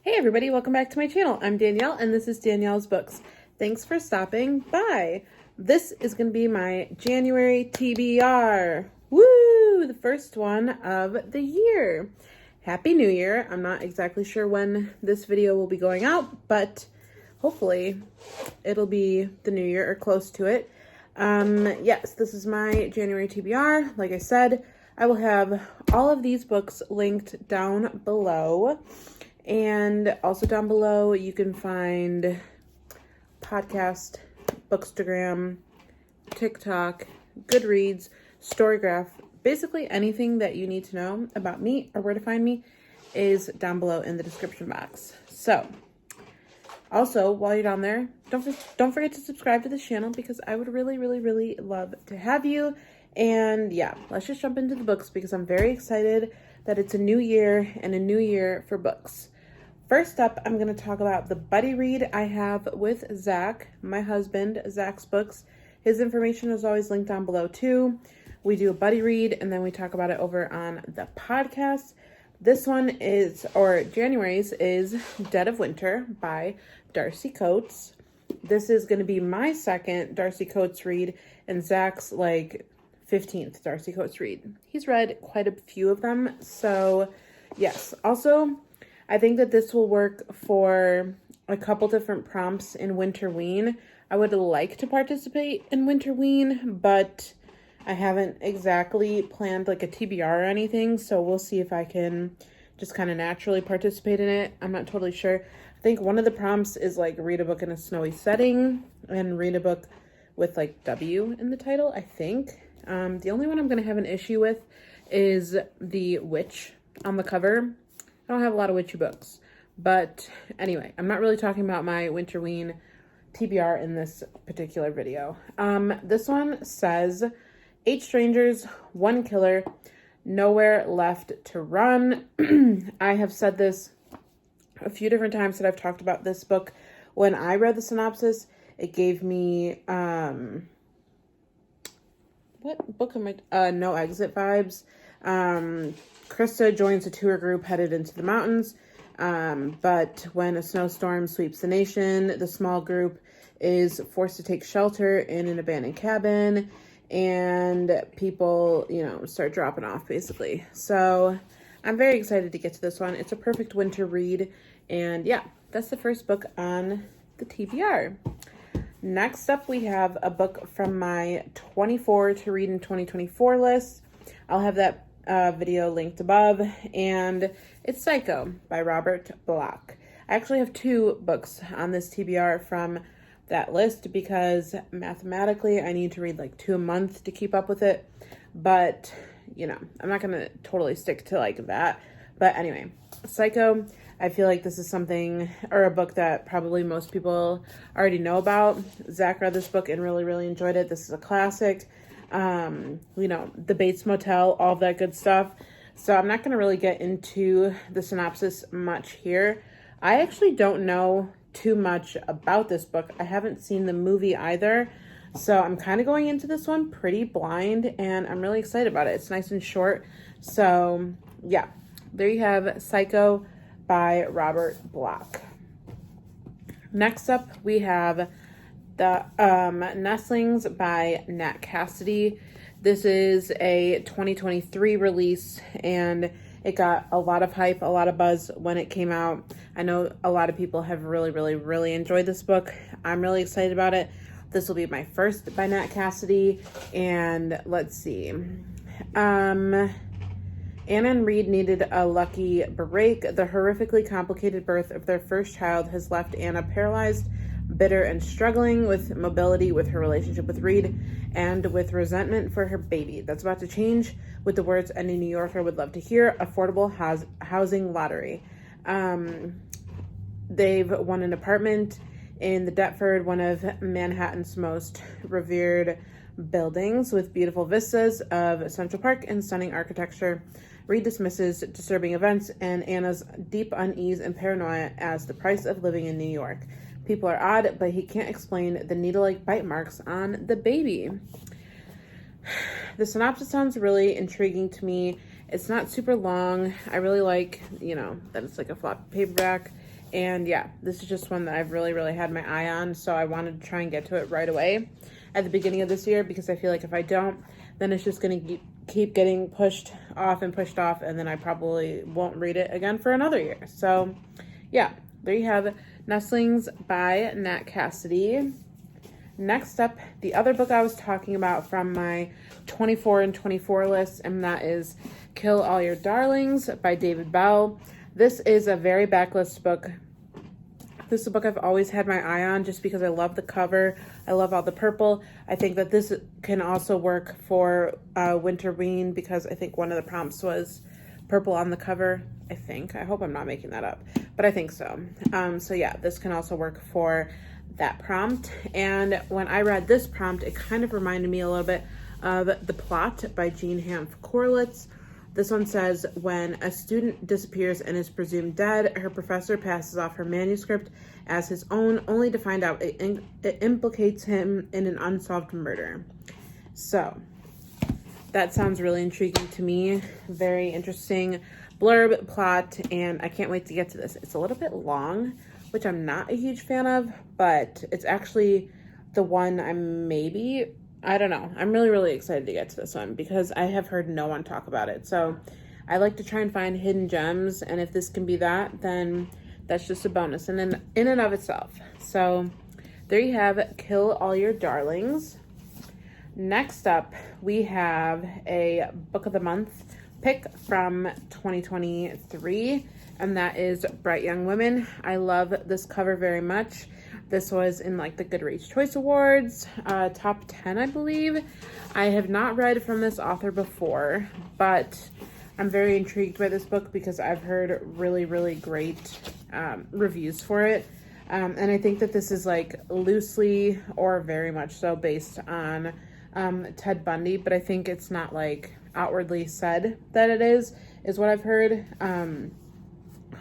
Hey everybody, welcome back to my channel. I'm Danielle and this is Danielle's Books. Thanks for stopping by. This is going to be my January TBR. Woo! The first one of the year. Happy New Year. I'm not exactly sure when this video will be going out, but hopefully it'll be the new year or close to it. Yes, this is my January TBR. Like I said, I will have all of these books linked down below. And also down below, you can find podcast, Bookstagram, TikTok, Goodreads, Storygraph. Basically anything that you need to know about me or where to find me is down below in the description box. So, also, while you're down there, don't forget to subscribe to the channel because I would really love to have you. And yeah, let's just jump into the books because I'm very excited that it's a new year and a new year for books. First up, I'm going to talk about the buddy read I have with Zach, my husband, Zach's books. His information is always linked down below too. We do a buddy read and then we talk about it over on the podcast. This one is, or January's is Dead of Winter by Darcy Coates. This is going to be my second Darcy Coates read and Zach's 15th Darcy Coates read. He's read quite a few of them, so yes. Also, I think that this will work for a couple different prompts in Winterween. I would like to participate in Winterween, but I haven't exactly planned like a TBR or anything, so we'll see if I can just kind of naturally participate in it. I'm not totally sure. I think one of the prompts is read a book in a snowy setting and read a book with W in the title, I think. The only one I'm going to have an issue with is the witch on the cover. I don't have a lot of witchy books, but anyway, I'm not really talking about my Winterween TBR in this particular video. This one says, 8 strangers, 1 killer, nowhere left to run. I have said this a few different times that I've talked about this book. When I read the synopsis, it gave me, what book am I, No Exit vibes. Krista joins a tour group headed into the mountains, but when a snowstorm sweeps the nation, the small group is forced to take shelter in an abandoned cabin, and people, start dropping off, basically. So I'm very excited to get to this one. It's a perfect winter read, and yeah, that's the first book on the TBR. Next up, we have a book from my 24 to read in 2024 list. I'll have that video linked above, and it's Psycho by Robert Bloch. I actually have 2 books on this TBR from that list because mathematically I need to read 2 a month to keep up with it, but I'm not gonna totally stick to that. But anyway, Psycho, I feel like this is something, or a book that probably most people already know about. Zach read this book and really enjoyed it. This is a classic. The Bates Motel, all that good stuff. So I'm not going to really get into the synopsis much here. I actually don't know too much about this book. I haven't seen the movie either. So I'm kind of going into this one pretty blind, and I'm really excited about it. It's nice and short. So yeah, there you have Psycho by Robert Bloch. Next up, we have the Nestlings by Nat Cassidy. This is a 2023 release, and it got a lot of hype, a lot of buzz when it came out. I know a lot of people have really enjoyed this book. I'm really excited about it. This will be my first by Nat Cassidy, and let's see. Anna and Reed needed a lucky break. The horrifically complicated birth of their first child has left Anna paralyzed, bitter, and struggling with mobility, with her relationship with Reed, and with resentment for her baby. That's about to change with the words any New Yorker would love to hear: affordable housing lottery. They've won an apartment in the Deptford, one of Manhattan's most revered buildings, with beautiful vistas of Central Park and stunning architecture. Reed dismisses disturbing events and Anna's deep unease and paranoia as the price of living in New York. People are odd, but he can't explain the needle-like bite marks on the baby. The synopsis sounds really intriguing to me. It's not super long. I really like, that it's like a flop paperback. And yeah, this is just one that I've really had my eye on, so I wanted to try and get to it right away at the beginning of this year, because I feel like if I don't, then it's just going to keep getting pushed off, and then I probably won't read it again for another year. So yeah, there you have Nestlings by Nat Cassidy. Next up, the other book I was talking about from my 24 and 24 list, and that is Kill All Your Darlings by David Bell. This is a very backlist book. This is a book I've always had my eye on just because I love the cover. I love all the purple. I think that this can also work for Winterween, because I think one of the prompts was purple on the cover. I hope I'm not making that up, but I think so. So yeah, this can also work for that prompt. And when I read this prompt, it kind of reminded me a little bit of The Plot by Jean Hanff Corlitz. This one says, when a student disappears and is presumed dead, her professor passes off her manuscript as his own, only to find out it implicates him in an unsolved murder. So that sounds really intriguing to me. Very interesting blurb, plot, and I can't wait to get to this. It's a little bit long, which I'm not a huge fan of, but it's actually the one I don't know. I'm really excited to get to this one because I have heard no one talk about it. So I like to try and find hidden gems, and if this can be that, then that's just a bonus in and of itself. So there you have Kill All Your Darlings. Next up, we have a book of the month pick from 2023, and that is Bright Young Women. I love this cover very much. This was in like the Goodreads Choice Awards, top 10, I believe. I have not read from this author before, but I'm very intrigued by this book because I've heard really great reviews for it. And I think that this is like loosely or very much so based on Ted Bundy, but I think it's not like outwardly said that it is what I've heard.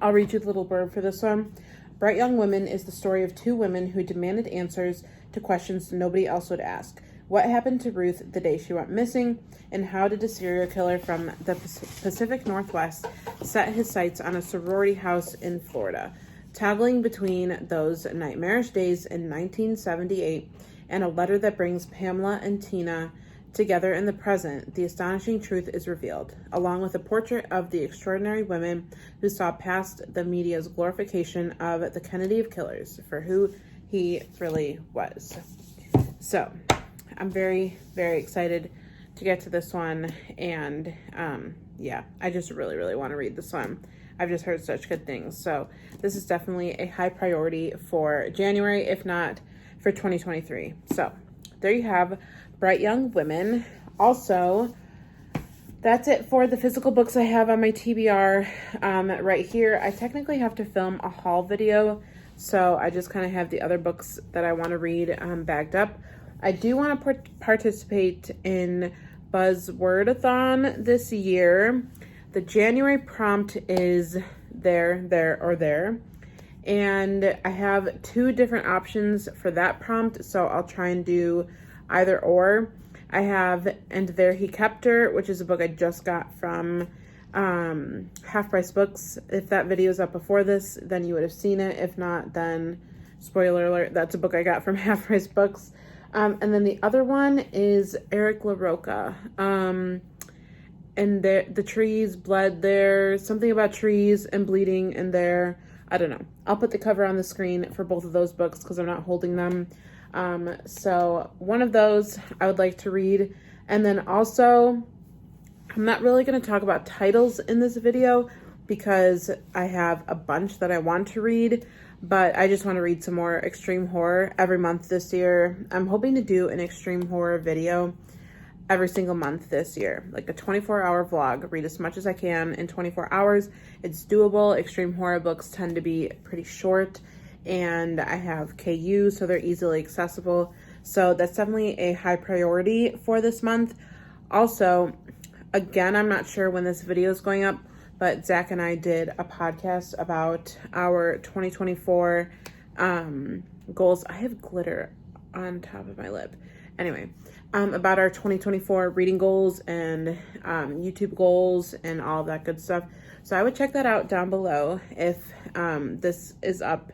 I'll read you the little blurb for this one. Bright Young Women is the story of two women who demanded answers to questions nobody else would ask. What happened to Ruth the day she went missing? And how did a serial killer from the Pacific Northwest set his sights on a sorority house in Florida? Toggling between those nightmarish days in 1978 and a letter that brings Pamela and Tina together in the present, the astonishing truth is revealed, along with a portrait of the extraordinary women who saw past the media's glorification of the Kennedy of killers for who he really was. So I'm very excited to get to this one, and yeah, I just really want to read this one. I've just heard such good things, so this is definitely a high priority for January, if not for 2023. So there you have Bright Young Women. Also, that's it for the physical books I have on my TBR right here. I technically have to film a haul video, so I just kind of have the other books that I want to read bagged up. I do want to participate in Buzzwordathon this year. The January prompt is there. And I have two different options for that prompt, so I'll try and do either or. I have And There He Kept Her, which is a book I just got from Half Price Books. If that video is up before this, then you would have seen it. If not, then spoiler alert, that's a book I got from Half Price Books. And then the other one is Eric LaRocca. And the trees bled there, something about trees and bleeding in there. I don't know. I'll put the cover on the screen for both of those books because I'm not holding them. So one of those I would like to read. And then also, I'm not really going to talk about titles in this video because I have a bunch that I want to read, but I just want to read some more extreme horror every month this year. I'm hoping to do an extreme horror video every single month this year, like a 24-hour vlog. Read as much as I can in 24 hours. It's doable. Extreme horror books tend to be pretty short, and I have KU, so they're easily accessible. So that's definitely a high priority for this month. Also, again, I'm not sure when this video is going up, but Zach and I did a podcast about our 2024 goals. I have glitter on top of my lip. Anyway, about our 2024 reading goals and YouTube goals and all that good stuff. So I would check that out down below if this is up,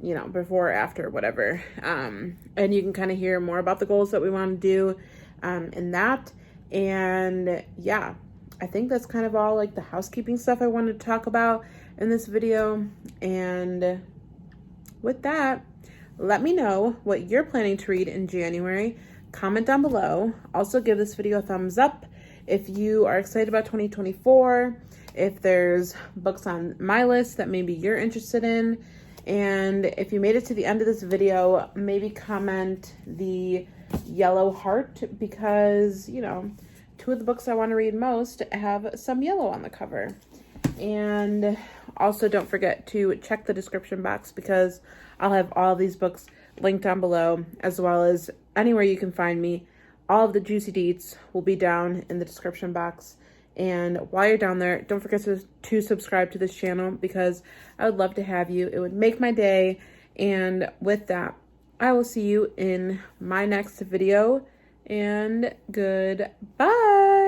you know, before or after, whatever. And you can kind of hear more about the goals that we want to do in that. And yeah, I think that's kind of all like the housekeeping stuff I wanted to talk about in this video. And with that, let me know what you're planning to read in January. Comment down below. Also give this video a thumbs up if you are excited about 2024, if there's books on my list that maybe you're interested in. And if you made it to the end of this video, maybe comment the yellow heart, because, you know, 2 of the books I want to read most have some yellow on the cover. And also don't forget to check the description box, because I'll have all these books linked down below, as well as anywhere you can find me. All of the juicy deets will be down in the description box. And while you're down there, don't forget to subscribe to this channel, because I would love to have you. It would make my day. And with that, I will see you in my next video, and goodbye.